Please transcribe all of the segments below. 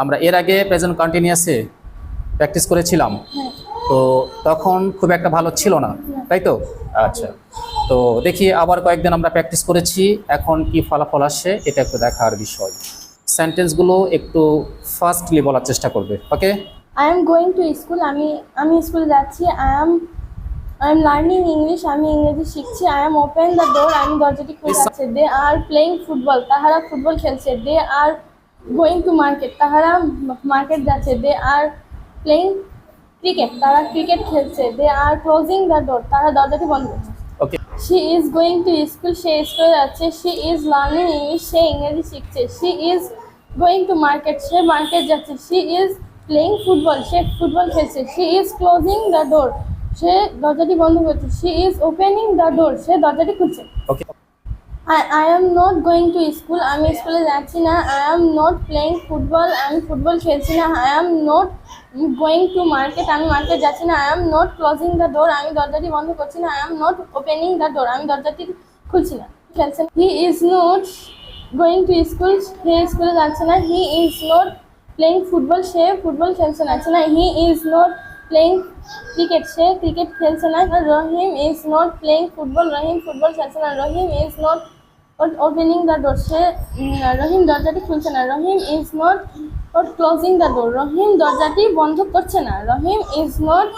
আমরা এর আগে প্রেজেন্ট কন্টিনিউয়াসে প্র্যাকটিস করেছিলাম, তো তখন খুব একটা ভালো ছিল না, তাই তো? আচ্ছা, তো দেখি আবার কয়েকদিন আমরা প্র্যাকটিস করেছি, এখন কি ফলাফল আসে এটা একটু দেখার বিষয়। সেন্টেন্সগুলো একটু ফাস্টলি বলার চেষ্টা করবে, ওকে? I am going to school. আমি স্কুলে যাচ্ছি। I am learning English. আমি ইংরেজি শিখছি। I am open the door. আমি দরজাটি খুলে যাচ্ছে। They are playing football. তাহারা ফুটবল খেলছে। They are going to market. তাহারা মার্কেট যাচ্ছে। They are playing cricket. তারা ক্রিকেট খেলছে। They are closing the door. তারা দরজাটি বন্ধ করছে। ওকে, She is going to school. সে স্কুলে যাচ্ছে। She is learning English. সে ইংরেজি শিখছে। She is going to market. Say market যাচ্ছে। She is playing football. Say football খেলছে। She is closing the door. সে দরজাটি বন্ধ করছে। She is opening the door. সে দরজাটি খুলছে। ওকে, I am not going to school. আমি স্কুলে যাচ্ছি না। I am not playing football. আমি ফুটবল খেলছি না। I am not going to market. আমি মার্কেট যাচ্ছি না। I am not closing the door. আমি দরজাটি বন্ধ করছি না। I am not opening the door. আমি দরজাটি খুলছি না। খেলছে না। He is not going to school. সে স্কুলে যাচ্ছে না। He is not playing football. Say football খেলছে না। He is not playing cricket. Say cricket খেলছে না। Rahim is not playing football. Rahim football খেলছে না। Rahim is not opening the door. সে রহিম দরজাটি খুলছে না। রহিম is not closing the door. রহিম দরজাটি বন্ধ করছে না। রহিম is not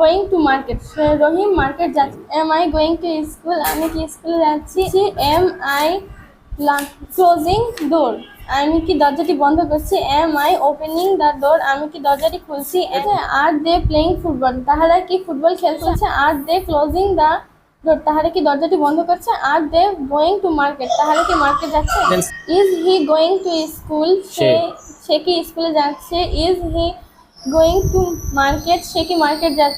going to market. Say Rahim market যাচ্ছে। Am I going to school? আমি কি স্কুলে যাচ্ছি? Am I closing door? আমি কি দরজাটি বন্ধ করছি? Am I opening the door? আমি কি দরজাটি খুলছি? Are they playing football? তাহারা কি ফুটবল খেলছে? Are they closing the door? তাহারা কি দরজাটি বন্ধ করছে? Are they going to market? তাহারা কি মার্কেট যাচ্ছে? Is he going to school? সে কি স্কুলে যাচ্ছে? Is he going to market? সে কি মার্কেট যাচ্ছে?